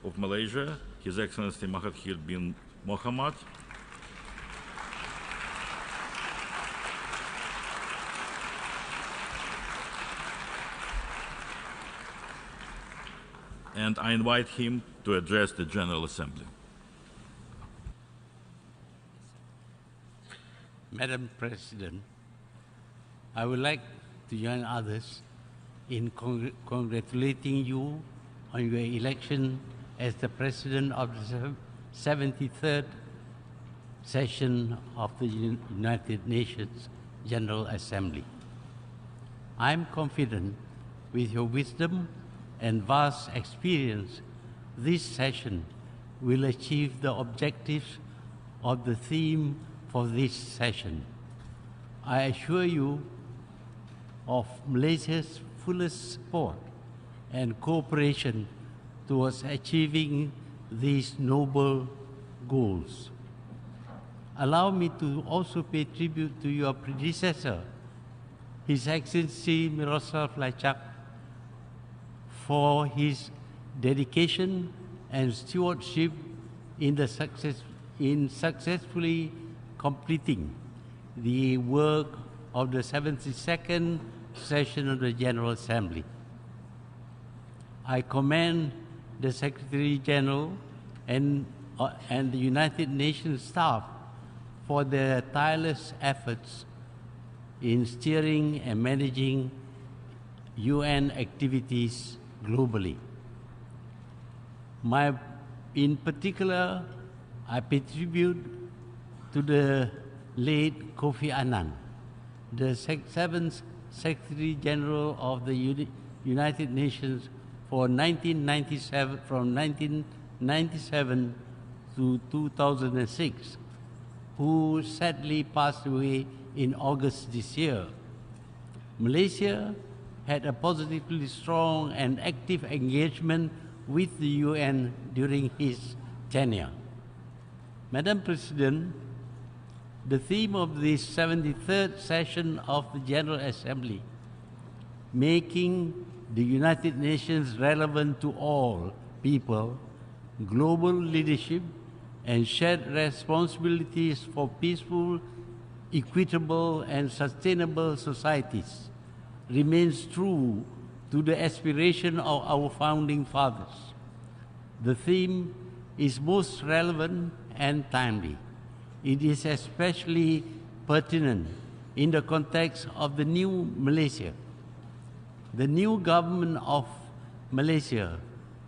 of Malaysia, His Excellency Mahathir bin Mohamad, and I invite him to address the General Assembly. Madam President, I would like to join others in congratulating you on your election as the President of the 73rd session of the United Nations General Assembly. I am confident with your wisdom and vast experience, this session will achieve the objectives of the theme for this session. I assure you of Malaysia's fullest support and cooperation towards achieving these noble goals. Allow me to also pay tribute to your predecessor, His Excellency Miroslav Lajcak, for his dedication and stewardship in successfully completing the work of the 72nd session of the General Assembly. I commend the Secretary General and the United Nations staff for their tireless efforts in steering and managing UN activities globally. In particular, I pay tribute to the late Kofi Annan, the 7th Secretary General of the United Nations from 1997 to 2006, who sadly passed away in August this year. Malaysia had a positively strong and active engagement with the UN during his tenure. Madam President, the theme of this 73rd session of the General Assembly, making the United Nations relevant to all people, global leadership, and shared responsibilities for peaceful, equitable, and sustainable societies, remains true to the aspiration of our founding fathers. The theme is most relevant and timely. It is especially pertinent in the context of the new Malaysia. The new government of Malaysia,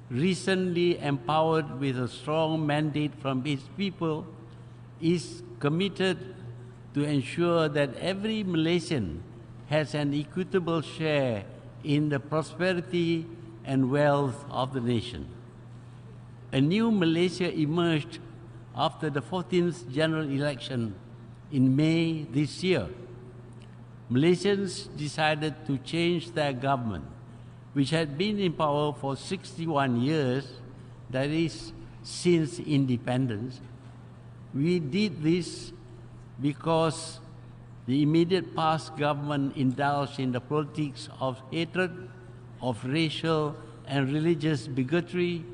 recently empowered with a strong mandate from its people, is committed to ensure that every Malaysian has an equitable share in the prosperity and wealth of the nation. A new Malaysia emerged after the 14th general election in May this year. Malaysians decided to change their government, which had been in power for 61 years, that is, since independence. We did this because the immediate past government indulged in the politics of hatred, of racial and religious bigotry,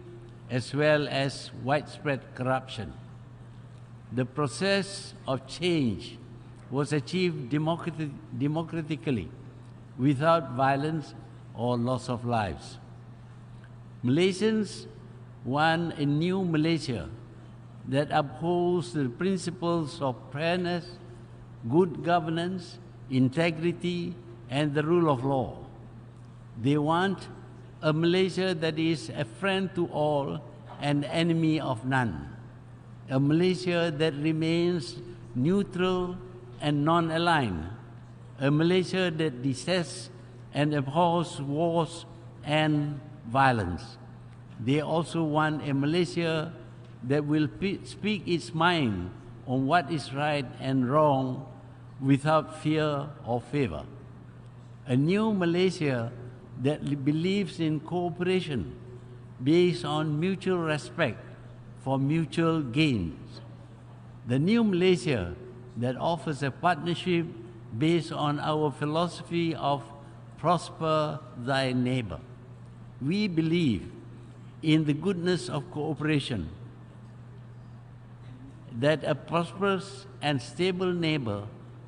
as well as widespread corruption. The process of change was achieved democratically, without violence or loss of lives. Malaysians want a new Malaysia that upholds the principles of fairness, good governance, integrity, and the rule of law. They want a Malaysia that is a friend to all and enemy of none. A Malaysia that remains neutral and non-aligned. A Malaysia that detests and abhors wars and violence. They also want a Malaysia that will speak its mind on what is right and wrong without fear or favor. A new Malaysia that believes in cooperation based on mutual respect for mutual gains. The new Malaysia that offers a partnership based on our philosophy of prosper thy neighbor. We believe in the goodness of cooperation, that a prosperous and stable neighbor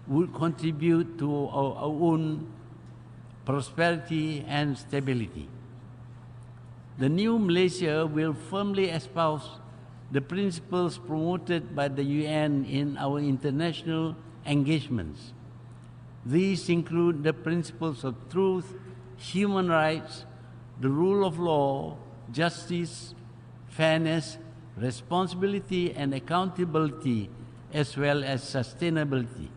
would contribute to our own prosperity and stability. The new Malaysia will firmly espouse the principles promoted by the UN in our international engagements. These include the principles of truth, human rights, the rule of law, justice, fairness, responsibility and accountability, as well as sustainability.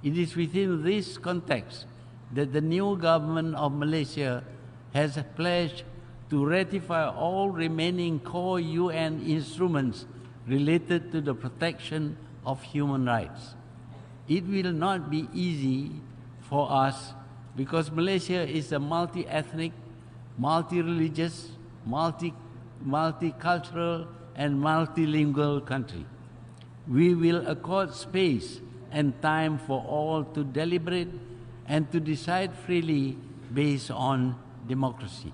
It is within this context that the new government of Malaysia has pledged to ratify all remaining core UN instruments related to the protection of human rights. It will not be easy for us because Malaysia is a multi-ethnic, multi-religious, multicultural and multilingual country. We will accord space and time for all to deliberate and to decide freely based on democracy.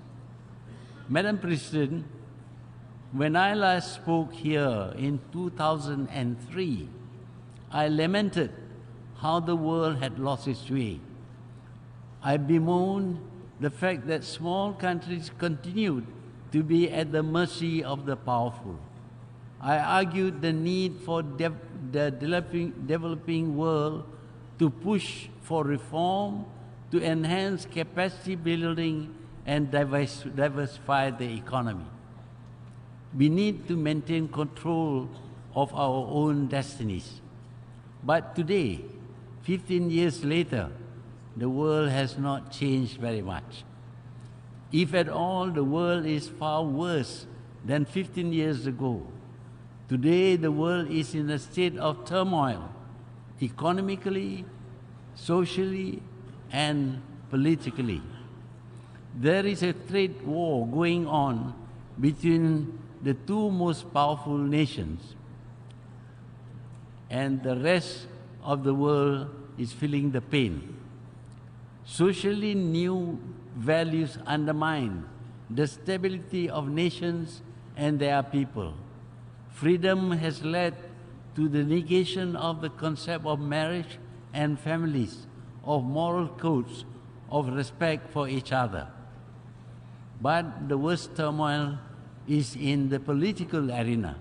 Madam President, when I last spoke here in 2003, I lamented how the world had lost its way. I bemoaned the fact that small countries continued to be at the mercy of the powerful. I argued the need for the developing world to push for reform, to enhance capacity building and diversify the economy. We need to maintain control of our own destinies. But today, 15 years later, the world has not changed very much. If at all, the world is far worse than 15 years ago. Today, the world is in a state of turmoil, economically, socially, and politically. There is a trade war going on between the two most powerful nations, and the rest of the world is feeling the pain. Socially, new values undermine the stability of nations and their people. Freedom has led to the negation of the concept of marriage and families, of moral codes, of respect for each other. But the worst turmoil is in the political arena.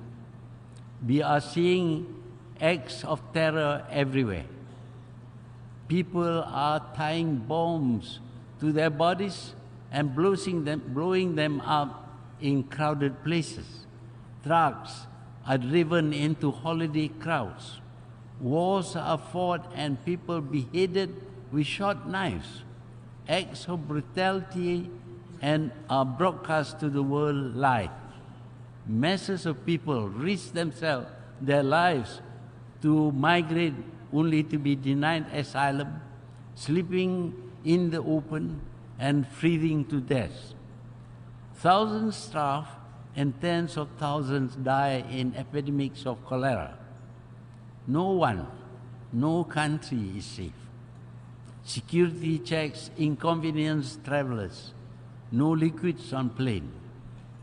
We are seeing acts of terror everywhere. People are tying bombs to their bodies and blowing them up in crowded places. Trucks are driven into holiday crowds. Wars are fought and people beheaded with short knives. Acts of brutality and are broadcast to the world live. Masses of people risk their lives to migrate only to be denied asylum, sleeping in the open, and freezing to death. Thousands starve and tens of thousands die in epidemics of cholera. No country is safe. Security checks inconvenience travelers. No liquids on plane.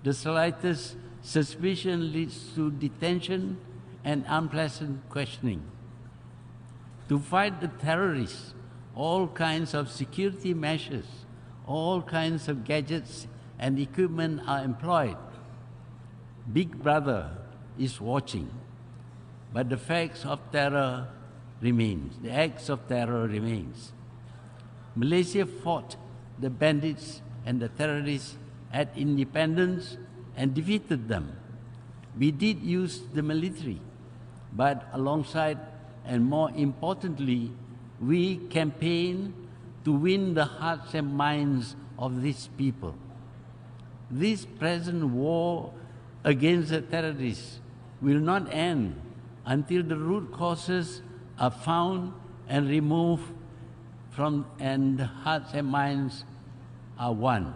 The slightest suspicion leads to detention and unpleasant questioning. To fight the terrorists, all kinds of security measures, all kinds of gadgets and equipment are employed. Big Brother is watching, but the facts of terror remains. The acts of terror remains. Malaysia fought the bandits and the terrorists at independence and defeated them. We did use the military, but alongside and more importantly, we campaigned to win the hearts and minds of these people. This present war against the terrorists will not end until the root causes are found and removed and the hearts and minds are won.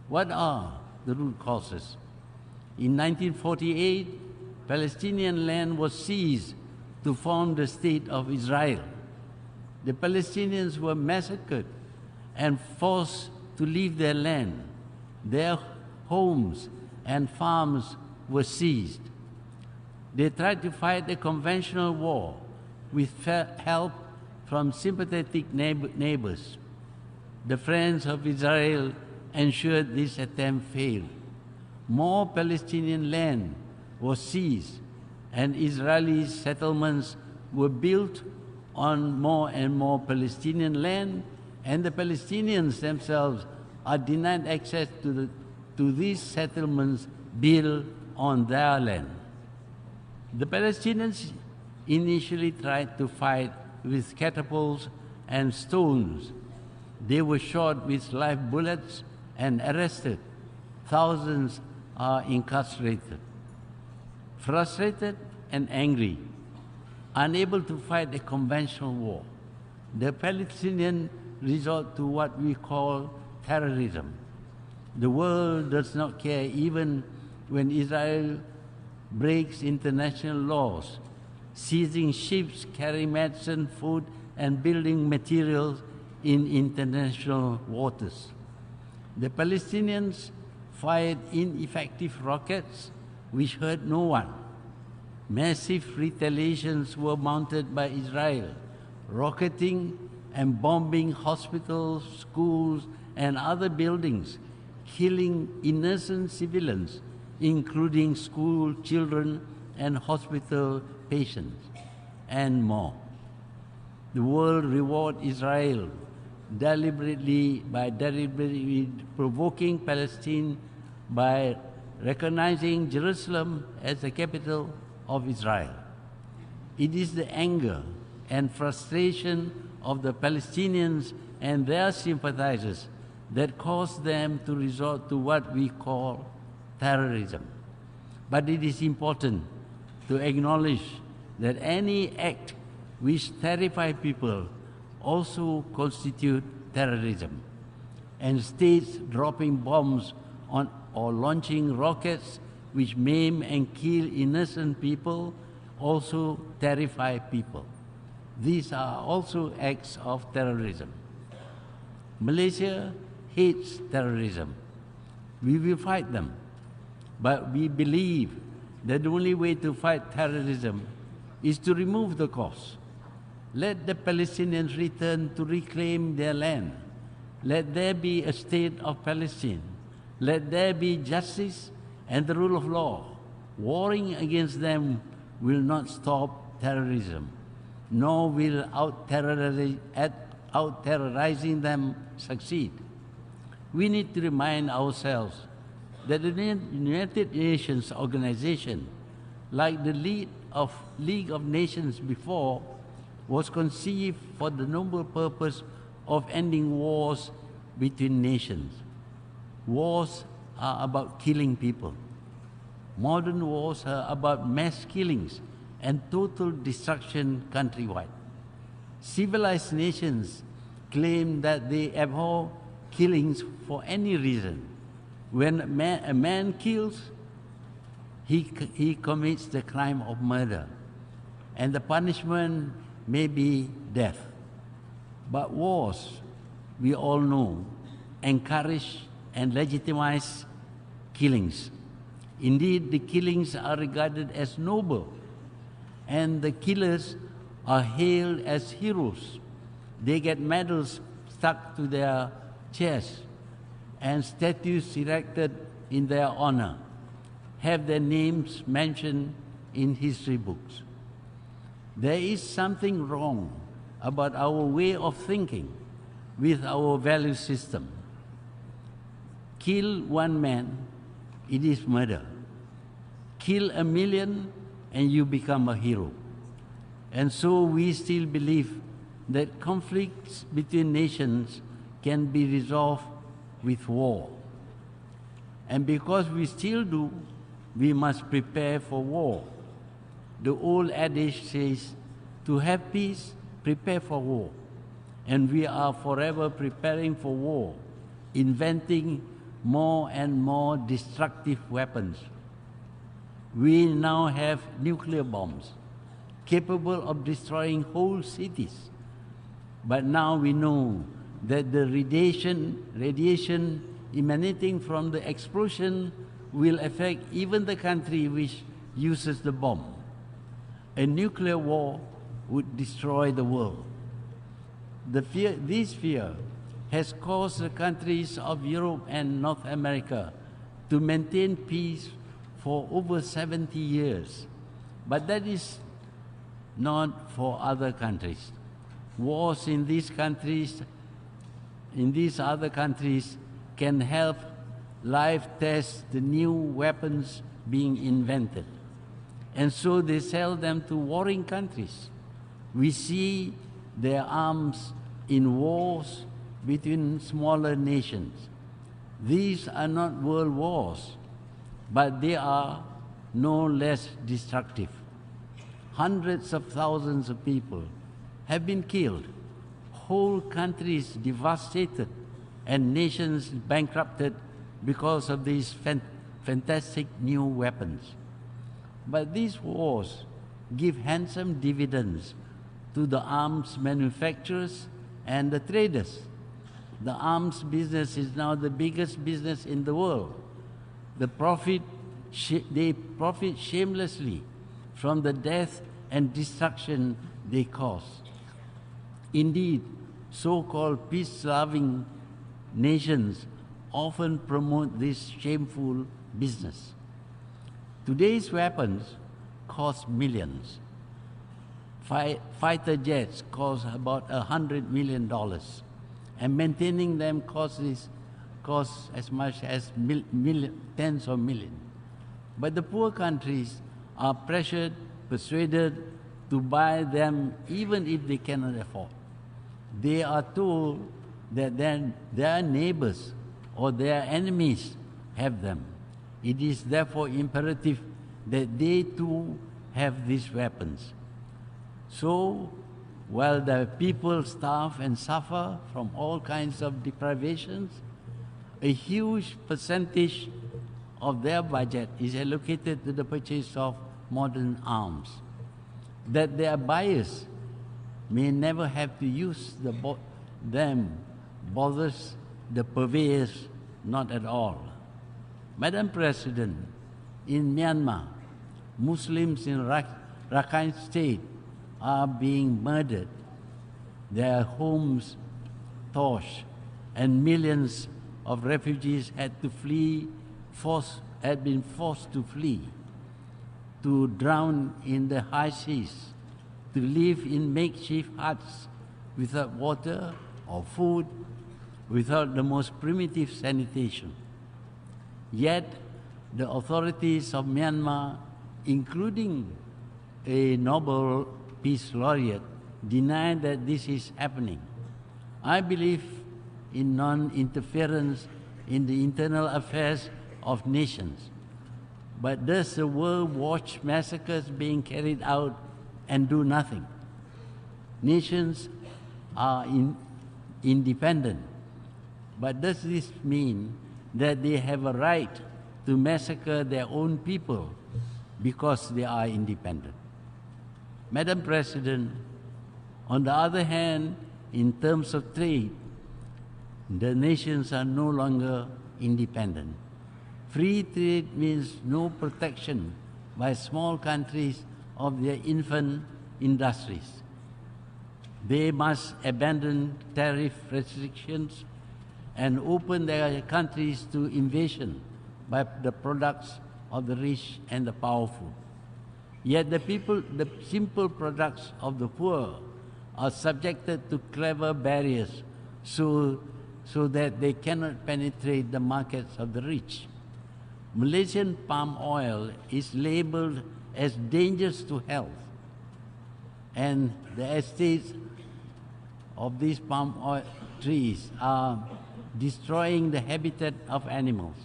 What are the root causes? In 1948, Palestinian land was seized to form the state of Israel. The Palestinians were massacred and forced to leave their land. Their homes and farms were seized. They tried to fight a conventional war with help from sympathetic neighbors. The friends of Israel ensured this attempt failed. More Palestinian land was seized, and Israeli settlements were built on more and more Palestinian land, and the Palestinians themselves are denied access to these settlements built on their land. The Palestinians initially tried to fight with catapults and stones. They were shot with live bullets and arrested. Thousands are incarcerated. Frustrated and angry, unable to fight a conventional war, the Palestinians resort to what we call terrorism. The world does not care even when Israel breaks international laws, seizing ships carrying medicine, food, and building materials in international waters. The Palestinians fired ineffective rockets which hurt no one. Massive retaliations were mounted by Israel, rocketing and bombing hospitals, schools, and other buildings, killing innocent civilians, including school children and hospital patients, and more. The world reward Israel deliberately provoking Palestine by recognizing Jerusalem as the capital of Israel. It is the anger and frustration of the Palestinians and their sympathizers that caused them to resort to what we call terrorism. But it is important to acknowledge that any act which terrifies people also constitute terrorism, and states dropping bombs on or launching rockets which maim and kill innocent people also terrify people. These are also acts of terrorism. Malaysia hates terrorism. We will fight them. But we believe that the only way to fight terrorism is to remove the cause. Let the Palestinians return to reclaim their land. Let there be a state of Palestine. Let there be justice and the rule of law. Warring against them will not stop terrorism, nor will out-terrorizing them succeed. We need to remind ourselves that the United Nations organization, like the League of Nations before, was conceived for the noble purpose of ending wars between nations. Wars are about killing people. Modern wars are about mass killings and total destruction countrywide. Civilized nations claim that they abhor killings for any reason. When a man kills, he commits the crime of murder, and the punishment may be death. But wars, we all know, encourage and legitimize killings. Indeed, the killings are regarded as noble, and the killers are hailed as heroes. They get medals stuck to their chests and statues erected in their honor, have their names mentioned in history books. There is something wrong about our way of thinking with our value system. Kill one man, it is murder. Kill a million and you become a hero. And so we still believe that conflicts between nations can be resolved with war. And because we still do, we must prepare for war. The old adage says, to have peace, prepare for war. And we are forever preparing for war, inventing more and more destructive weapons. We now have nuclear bombs capable of destroying whole cities. But now we know that the radiation emanating from the explosion will affect even the country which uses the bomb. A nuclear war would destroy the world. This fear has caused the countries of Europe and North America to maintain peace for over 70 years. But that is not for other countries. Wars in these other countries can help live test the new weapons being invented. And so they sell them to warring countries. We see their arms in wars between smaller nations. These are not world wars, but they are no less destructive. Hundreds of thousands of people have been killed, whole countries devastated, and nations bankrupted because of these fantastic new weapons. But these wars give handsome dividends to the arms manufacturers and the traders. The arms business is now the biggest business in the world. They profit shamelessly from the death and destruction they cause. Indeed, so-called peace-loving nations often promote this shameful business. Today's weapons cost millions. Fighter jets cost about $100 million, and maintaining them costs as much as tens of millions. But the poor countries are persuaded to buy them even if they cannot afford. They are told that their neighbors or their enemies have them. It is therefore imperative that they too have these weapons. So, while the people starve and suffer from all kinds of deprivations, a huge percentage of their budget is allocated to the purchase of modern arms. That their buyers may never have to use them bothers the purveyors not at all. Madam President, in Myanmar, Muslims in Rakhine State are being murdered, their homes torched, and millions of refugees had been forced to flee, to drown in the high seas, to live in makeshift huts without water or food, without the most primitive sanitation. Yet, the authorities of Myanmar, including a Nobel Peace Laureate, deny that this is happening. I believe in non-interference in the internal affairs of nations. But does the world watch massacres being carried out and do nothing? Nations are independent. But does this mean that they have a right to massacre their own people because they are independent? Madam President, on the other hand, in terms of trade, the nations are no longer independent. Free trade means no protection by small countries of their infant industries. They must abandon tariff restrictions and open their countries to invasion by the products of the rich and the powerful. Yet the simple products of the poor are subjected to clever barriers so that they cannot penetrate the markets of the rich. Malaysian palm oil is labeled as dangerous to health, and the estates of these palm oil trees are destroying the habitat of animals.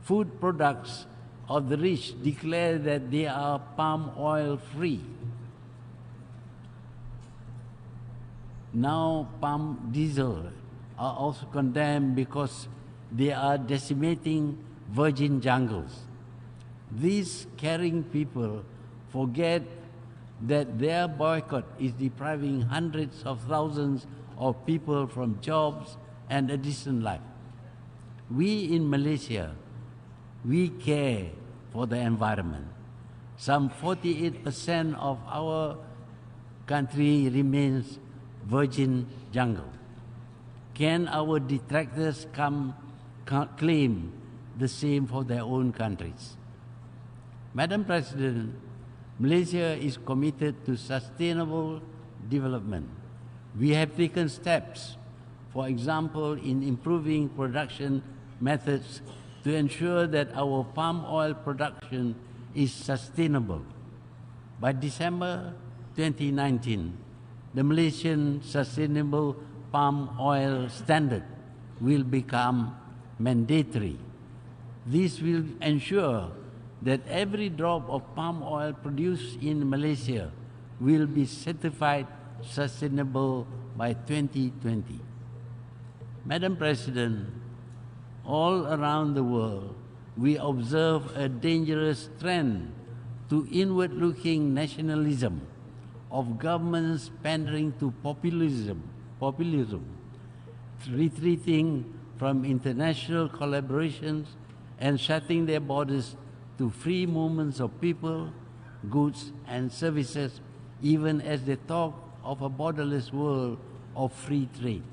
Food products of the rich declare that they are palm oil free. Now palm diesel are also condemned because they are decimating virgin jungles. These caring people forget that their boycott is depriving hundreds of thousands of people from jobs and a decent life. we in Malaysia, we care for the environment. Some 48% of our country remains virgin jungle. Can our detractors claim the same for their own countries? Madam President, Malaysia is committed to sustainable development. We have taken steps, for example, in improving production methods to ensure that our palm oil production is sustainable. By December 2019, the Malaysian Sustainable Palm Oil Standard will become mandatory. This will ensure that every drop of palm oil produced in Malaysia will be certified sustainable by 2020. Madam President, all around the world, we observe a dangerous trend to inward-looking nationalism of governments pandering to populism, retreating from international collaborations and shutting their borders to free movements of people, goods, and services, even as they talk of a borderless world of free trade.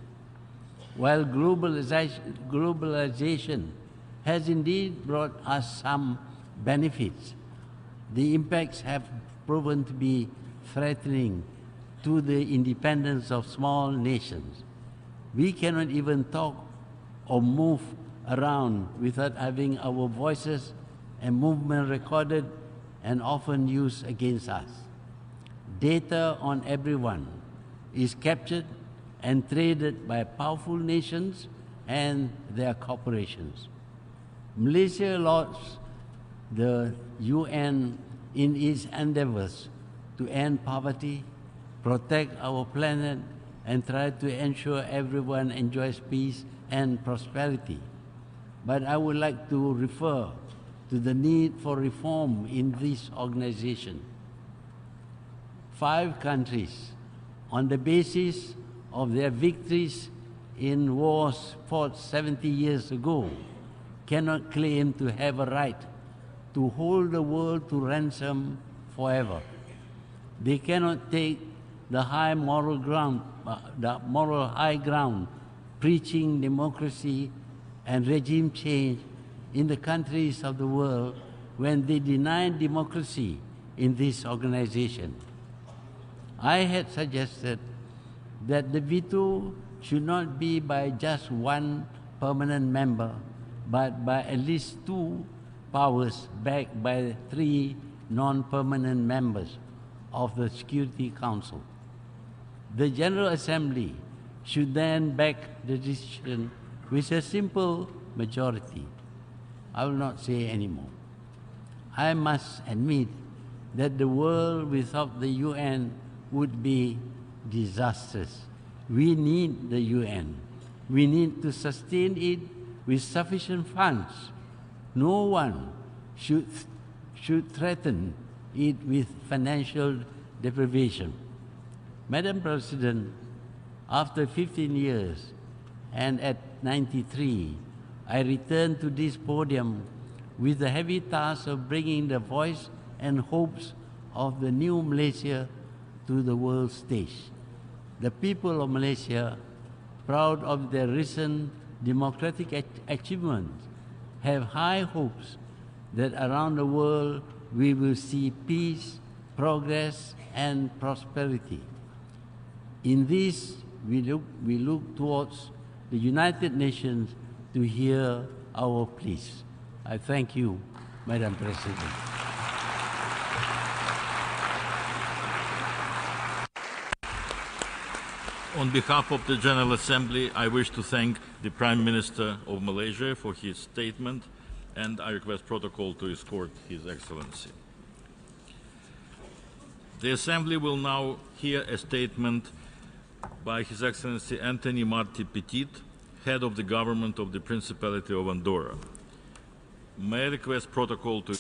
While globalization has indeed brought us some benefits, the impacts have proven to be threatening to the independence of small nations. We cannot even talk or move around without having our voices and movement recorded and often used against us. Data on everyone is captured and traded by powerful nations and their corporations. Malaysia lauds the UN in its endeavors to end poverty, protect our planet, and try to ensure everyone enjoys peace and prosperity. But I would like to refer to the need for reform in this organization. 5 countries, on the basis of their victories in wars fought 70 years ago, cannot claim to have a right to hold the world to ransom forever. They cannot take the moral high ground, preaching democracy and regime change in the countries of the world when they deny democracy in this organization. I had suggested that the veto should not be by just one permanent member, but by at least 2 powers backed by 3 non-permanent members of the Security Council. The General Assembly should then back the decision with a simple majority. I will not say anymore. I must admit that the world without the UN would be disastrous. We need the UN. We need to sustain it with sufficient funds. No one should threaten it with financial deprivation. Madam President, after 15 years and at 93, I returned to this podium with the heavy task of bringing the voice and hopes of the new Malaysia to the world stage. The people of Malaysia, proud of their recent democratic achievements, have high hopes that around the world we will see peace, progress, and prosperity. In this, we look towards the United Nations to hear our pleas. I thank you, Madam President. On behalf of the General Assembly, I wish to thank the Prime Minister of Malaysia for his statement, and I request protocol to escort His Excellency. The Assembly will now hear a statement by His Excellency Anthony Marti Petit, Head of the Government of the Principality of Andorra. May I request protocol to...